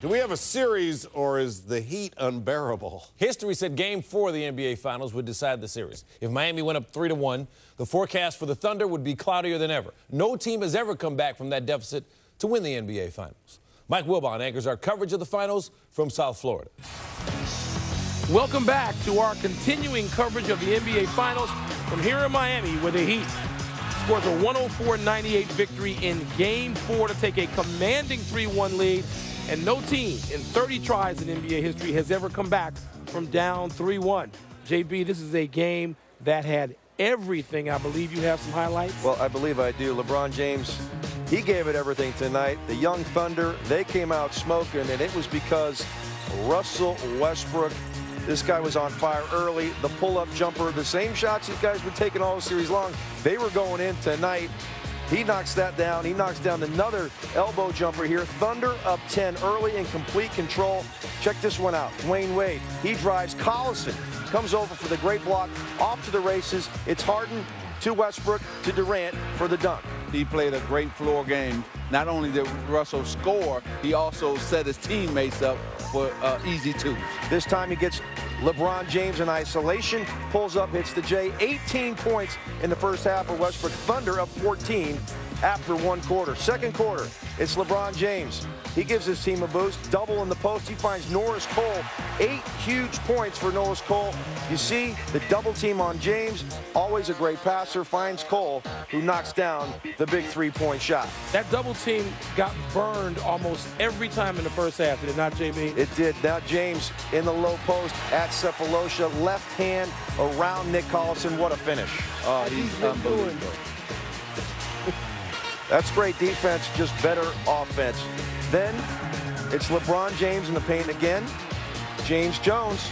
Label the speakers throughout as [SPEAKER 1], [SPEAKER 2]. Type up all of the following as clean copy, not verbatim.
[SPEAKER 1] Do we have a series, or is the heat unbearable?
[SPEAKER 2] History said Game 4 of the NBA Finals would decide the series. If Miami went up 3-1, the forecast for the Thunder would be cloudier than ever. No team has ever come back from that deficit to win the NBA Finals. Mike Wilbon anchors our coverage of the Finals from South Florida.
[SPEAKER 3] Welcome back to our continuing coverage of the NBA Finals from here in Miami, where the Heat scores a 104-98 victory in Game 4 to take a commanding 3-1 lead. And no team in 30 tries in NBA history has ever come back from down 3-1. JB, this is a game that had everything. I believe you have some highlights.
[SPEAKER 4] Well, I believe I do. LeBron James, he gave it everything tonight. The young Thunder, they came out smoking, and it was because Russell Westbrook, this guy was on fire early. The pull-up jumper, the same shots these guys been taking all series long, they were going in tonight. He knocks that down. He knocks down another elbow jumper here. Thunder up 10 early in complete control. Check this one out. Dwayne Wade, he drives. Collison comes over for the great block. Off to the races. It's Harden to Westbrook to Durant for the dunk.
[SPEAKER 5] He played a great floor game. Not only did Russell score, he also set his teammates up for easy twos.
[SPEAKER 4] This time he gets LeBron James in isolation, pulls up, hits the J. 18 points in the first half for Westbrook. Thunder up 14 after one quarter. Second quarter, it's LeBron James. He gives his team a boost. Double in the post. He finds Norris Cole. 8 huge points for Norris Cole. You see the double team on James. Always a great passer. Finds Cole, who knocks down the big three-point shot.
[SPEAKER 3] That double team got burned almost every time in the first half, did it not, JB?
[SPEAKER 4] It did. Now James in the low post at Cephalosha. Left hand around Nick Collison. What a finish.
[SPEAKER 5] Oh, he's unbelievable.
[SPEAKER 4] That's great defense, just better offense. Then it's LeBron James in the paint again. James Jones,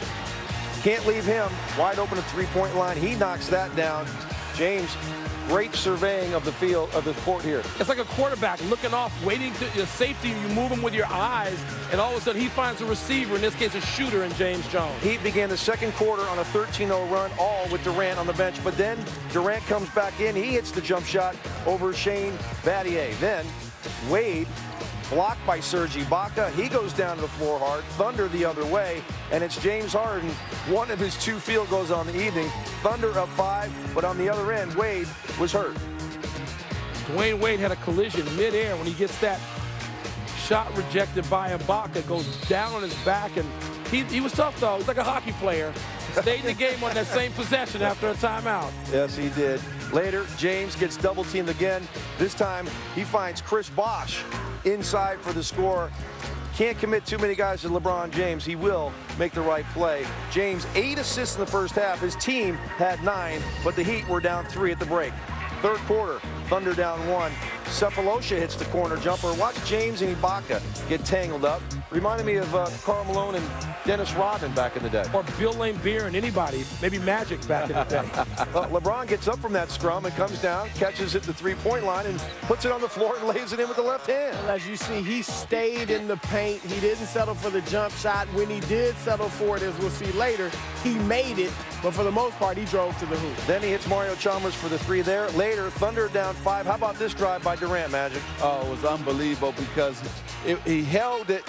[SPEAKER 4] can't leave him. Wide open at three-point line. He knocks that down. James, great surveying of the field, of the court here.
[SPEAKER 3] It's like a quarterback looking off, waiting to your safety. You move him with your eyes, and all of a sudden he finds a receiver, in this case a shooter, in James Jones.
[SPEAKER 4] He began the second quarter on a 13-0 run, all with Durant on the bench. But then Durant comes back in. He hits the jump shot over Shane Battier. Then Wade, blocked by Serge Ibaka. He goes down to the floor hard. Thunder the other way, and it's James Harden. One of his 2 field goals on the evening. Thunder up 5, but on the other end, Wade was hurt.
[SPEAKER 3] Dwayne Wade had a collision midair when he gets that shot rejected by Ibaka. Goes down on his back, and he was tough, though. He was like a hockey player. Stayed in the game on that same possession after a timeout.
[SPEAKER 4] Yes, he did. Later, James gets double-teamed again. This time, he finds Chris Bosh inside for the score. Can't commit too many guys to LeBron James. He will make the right play. James, 8 assists in the first half. His team had 9, but the Heat were down 3 at the break. Third quarter, Thunder down 1. Cephalosha hits the corner jumper. Watch James and Ibaka get tangled up. Reminded me of Karl Malone and Dennis Rodman back in the day.
[SPEAKER 3] Or Bill Laimbeer and anybody, maybe Magic back in the day.
[SPEAKER 4] Well, LeBron gets up from that scrum and comes down, catches it at the three-point line, and puts it on the floor and lays it in with the left hand.
[SPEAKER 6] Well, as you see, he stayed in the paint. He didn't settle for the jump shot. When he did settle for it, as we'll see later, he made it, but for the most part, he drove to the hoop.
[SPEAKER 4] Then he hits Mario Chalmers for the 3 there. Later, Thunder down 5. How about this drive by Durant, Magic?
[SPEAKER 5] Oh, it was unbelievable because he held it,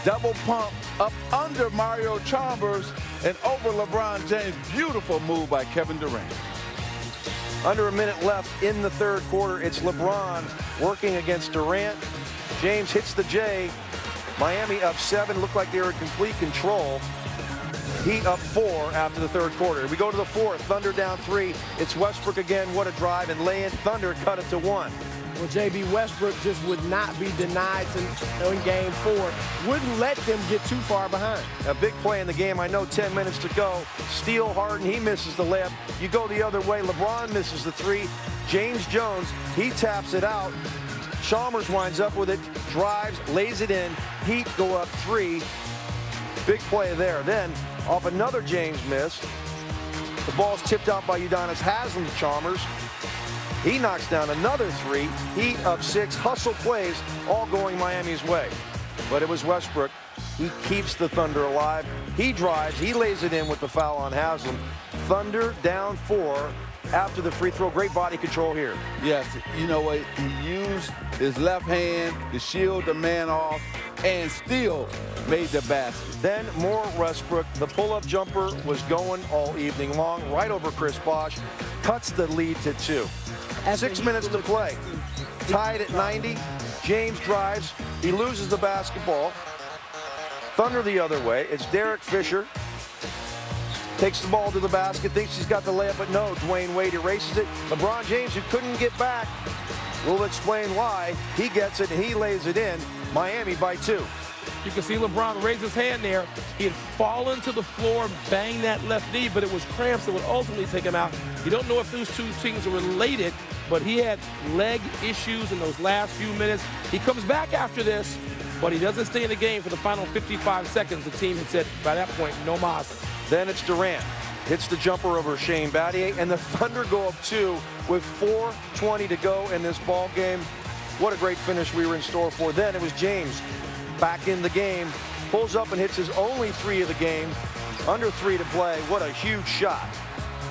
[SPEAKER 5] double pump up under Mario Chalmers and over LeBron James. Beautiful move by Kevin Durant.
[SPEAKER 4] Under a minute left in the third quarter. It's LeBron working against Durant. James hits the J. Miami up 7. Looked like they were in complete control. Heat up 4 after the third quarter. We go to the fourth. Thunder down 3. It's Westbrook again. What a drive and lay in. Thunder cut it to 1.
[SPEAKER 6] Well, JB, Westbrook just would not be denied in Game 4. Wouldn't let them get too far behind.
[SPEAKER 4] A big play in the game. I know 10 minutes to go. Steal Harden. He misses the layup. You go the other way. LeBron misses the 3. James Jones, he taps it out. Chalmers winds up with it. Drives, lays it in. Heat go up 3. Big play there. Then, off another James miss, the ball's tipped out by Udonis Haslem to Chalmers. He knocks down another 3. Heat up 6. Hustle plays, all going Miami's way. But it was Westbrook who keeps the Thunder alive. He drives. He lays it in with the foul on Haslem. Thunder down 4 after the free throw. Great body control here.
[SPEAKER 5] Yes, you know what? He used his left hand to shield the man off. and still made the basket.
[SPEAKER 4] Then more Westbrook. The pull-up jumper was going all evening long, right over Chris Bosh. Cuts the lead to 2. 6 minutes to play. Tied at 90. James drives. He loses the basketball. Thunder the other way. It's Derek Fisher. Takes the ball to the basket, thinks he's got the layup, but no, Dwayne Wade erases it. LeBron James, who couldn't get back, will explain why. He gets it, and he lays it in. Miami by 2.
[SPEAKER 3] You can see LeBron raise his hand there. He had fallen to the floor, banged that left knee, but it was cramps that would ultimately take him out. You don't know if those two things are related, but he had leg issues in those last few minutes. He comes back after this, but he doesn't stay in the game for the final 55 seconds. The team had said, by that point, no mas.
[SPEAKER 4] Then it's Durant. Hits the jumper over Shane Battier, and the Thunder go up 2 with 4:20 to go in this ball game. What a great finish we were in store for. Then it was James back in the game, pulls up and hits his only 3 of the game. Under 3 to play. What a huge shot.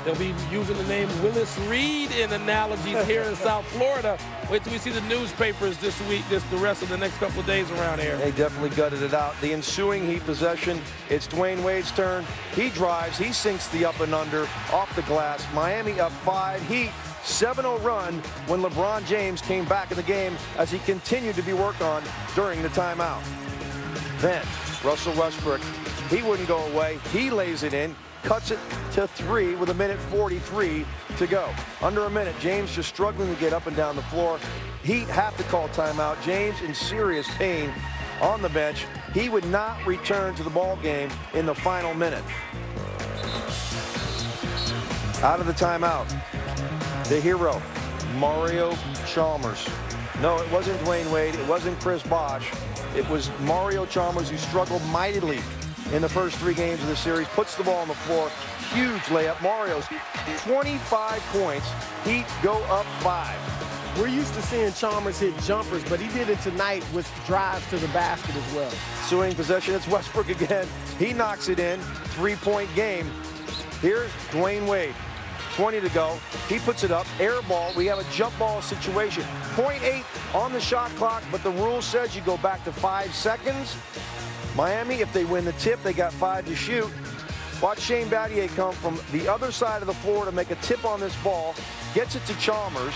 [SPEAKER 3] They'll be using the name Willis Reed in analogies here in South Florida. Wait till we see the newspapers this week, the rest of the next couple of days around here.
[SPEAKER 4] They definitely gutted it out. The ensuing Heat possession, it's Dwayne Wade's turn. He drives, he sinks the up and under off the glass. Miami up 5. Heat 7-0 run when LeBron James came back in the game as he continued to be worked on during the timeout. Then Russell Westbrook, he wouldn't go away. He lays it in. Cuts it to 3 with 1:43 to go. Under a minute, James just struggling to get up and down the floor. Heat have to call timeout. James in serious pain on the bench. He would not return to the ball game in the final minute. Out of the timeout, the hero, Mario Chalmers. No, it wasn't Dwayne Wade. It wasn't Chris Bosh. It was Mario Chalmers, who struggled mightily in the first 3 games of the series. Puts the ball on the floor. Huge layup. Mario's 25 points. Heat go up 5.
[SPEAKER 6] We're used to seeing Chalmers hit jumpers, but he did it tonight with drives to the basket as well.
[SPEAKER 4] Ensuing possession, it's Westbrook again. He knocks it in. 3-point game. Here's Dwayne Wade. 20 to go. He puts it up. Air ball. We have a jump ball situation. 0.8 on the shot clock, but the rule says you go back to 5 seconds. Miami, if they win the tip, they got 5 to shoot. Watch Shane Battier come from the other side of the floor to make a tip on this ball. Gets it to Chalmers.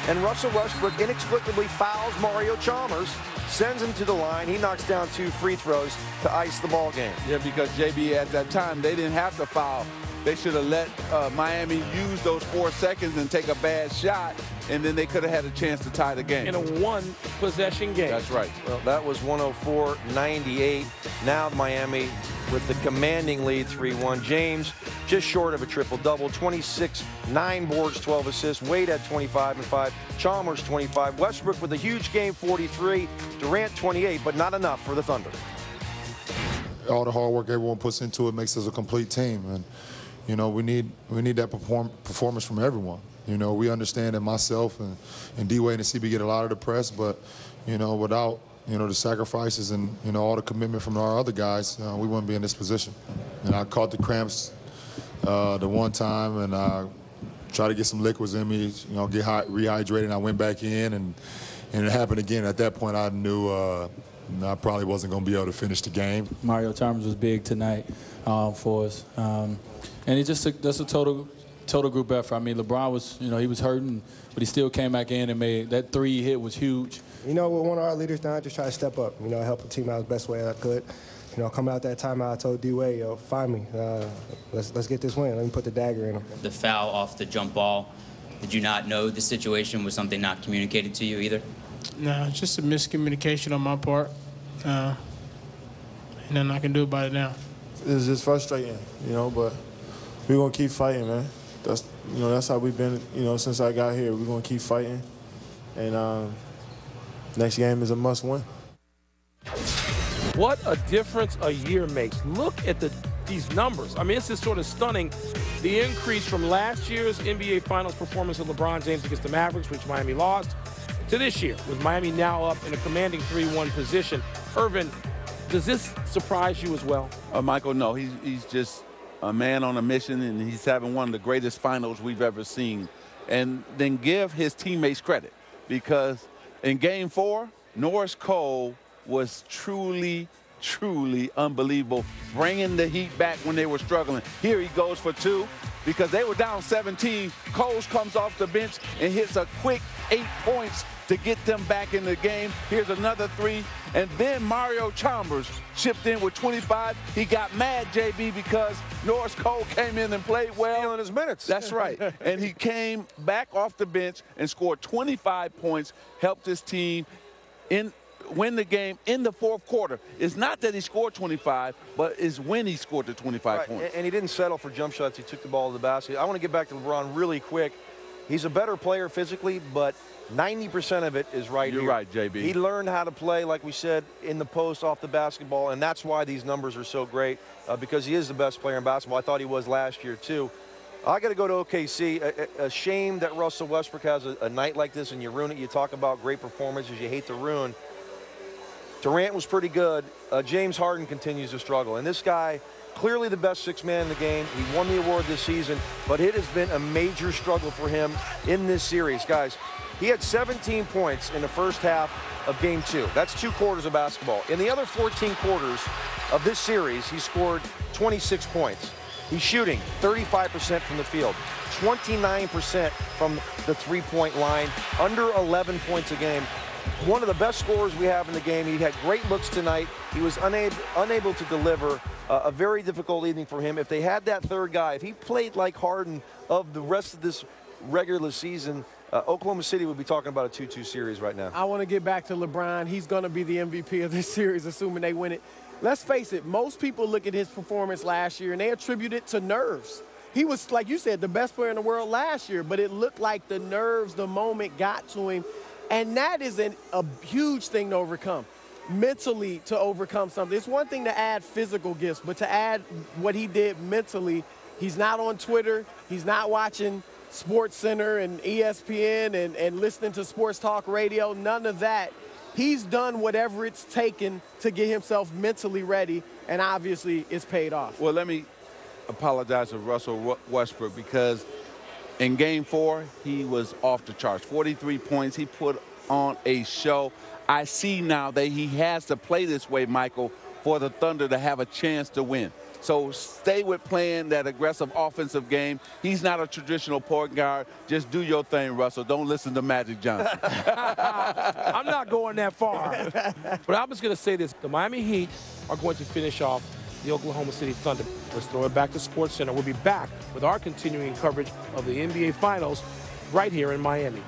[SPEAKER 4] And Russell Westbrook inexplicably fouls Mario Chalmers. Sends him to the line. He knocks down 2 free throws to ice the ball game.
[SPEAKER 5] Yeah, because, JB, at that time, they didn't have to foul. They should have let Miami use those 4 seconds and take a bad shot, and then they could have had a chance to tie the game.
[SPEAKER 3] In a 1-possession game.
[SPEAKER 5] That's right.
[SPEAKER 4] Well, that was 104-98. Now Miami with the commanding lead, 3-1. James just short of a triple-double, 26, 9 boards, 12 assists. Wade at 25 and 5. Chalmers 25. Westbrook with a huge game, 43. Durant 28, but not enough for the Thunder.
[SPEAKER 7] All the hard work everyone puts into it makes us a complete team, and you know, we need that performance from everyone. You know, we understand that myself and D-Wade and CB get a lot of the press, but, you know, without, you know, the sacrifices and, you know, all the commitment from our other guys, we wouldn't be in this position. And I caught the cramps the one time, and I tried to get some liquids in me, you know, get rehydrated, and I went back in, and it happened again. At that point, I knew I probably wasn't going to be able to finish the game.
[SPEAKER 8] Mario Chalmers was big tonight for us. And it just that's a total group effort. I mean, LeBron was, you know, he was hurting, but he still came back in and made that 3 hit was huge.
[SPEAKER 9] You know, with one of our leaders down, I just try to step up. You know, help the team out the best way I could. You know, coming out that timeout, I told D-Wade, yo, find me. Let's get this win. Let me put the dagger in him.
[SPEAKER 10] The foul off the jump ball. Did you not know the situation was something not communicated to you either?
[SPEAKER 11] No, it's just a miscommunication on my part. And nothing I can do about it now.
[SPEAKER 12] It's just frustrating, you know, but we're going to keep fighting, man. That's, you know, that's how we've been, you know, since I got here. We're going to keep fighting. And next game is a must-win.
[SPEAKER 3] What a difference a year makes. Look at these numbers. I mean, it's just sort of stunning. The increase from last year's NBA Finals performance of LeBron James against the Mavericks, which Miami lost, to this year, with Miami now up in a commanding 3-1 position. Irvin, does this surprise you as well?
[SPEAKER 5] Michael, no. He's just a man on a mission, and he's having one of the greatest finals we've ever seen. And then give his teammates credit, because in Game 4, Norris Cole was truly unbelievable, bringing the Heat back when they were struggling. Here he goes for 2 because they were down 17. Coles comes off the bench and hits a quick 8 points to get them back in the game. Here's another 3. And then Mario Chalmers chipped in with 25. He got mad, JB, because Norris Cole came in and played well.
[SPEAKER 4] In his minutes.
[SPEAKER 5] That's right. And he came back off the bench and scored 25 points, helped his team win the game in the fourth quarter. It's not that he scored 25, but it's when he scored the 25 points.
[SPEAKER 4] And he didn't settle for jump shots. He took the ball to the basket. I want to get back to LeBron really quick. He's a better player physically, but 90% of it is right here.
[SPEAKER 5] You're right, JB.
[SPEAKER 4] He learned how to play, like we said, in the post off the basketball, and that's why these numbers are so great, because he is the best player in basketball. I thought he was last year, too. I got to go to OKC. A shame that Russell Westbrook has a night like this and you ruin it. You talk about great performances you hate to ruin. Durant was pretty good. James Harden continues to struggle. And this guy, clearly the best 6th man in the game. He won the award this season, but it has been a major struggle for him in this series. Guys, he had 17 points in the first half of Game 2. That's 2 quarters of basketball. In the other 14 quarters of this series, he scored 26 points. He's shooting 35% from the field, 29% from the 3-point line, under 11 points a game. One of the best scorers we have in the game. He had great looks tonight. He was unable to deliver. A very difficult evening for him. If they had that third guy, if he played like Harden of the rest of this regular season, Oklahoma City would be talking about a 2-2 series right now.
[SPEAKER 6] I want to get back to LeBron. He's going to be the MVP of this series, assuming they win it. Let's face it, most people look at his performance last year and they attribute it to nerves. He was, like you said, the best player in the world last year, but it looked like the nerves, the moment got to him. And that is a huge thing to overcome, mentally to overcome something. It's one thing to add physical gifts, but to add what he did mentally, he's not on Twitter, he's not watching SportsCenter and ESPN and listening to sports talk radio, none of that. He's done whatever it's taken to get himself mentally ready, and obviously it's paid off.
[SPEAKER 5] Well, let me apologize to Russell Westbrook because in Game 4, he was off the charts. 43 points. He put on a show. I see now that he has to play this way, Michael, for the Thunder to have a chance to win. So stay with playing that aggressive offensive game. He's not a traditional point guard. Just do your thing, Russell. Don't listen to Magic Johnson.
[SPEAKER 3] I'm not going that far. But I'm just going to say this. The Miami Heat are going to finish off the Oklahoma City Thunder. Let's throw it back to SportsCenter. We'll be back with our continuing coverage of the NBA Finals right here in Miami.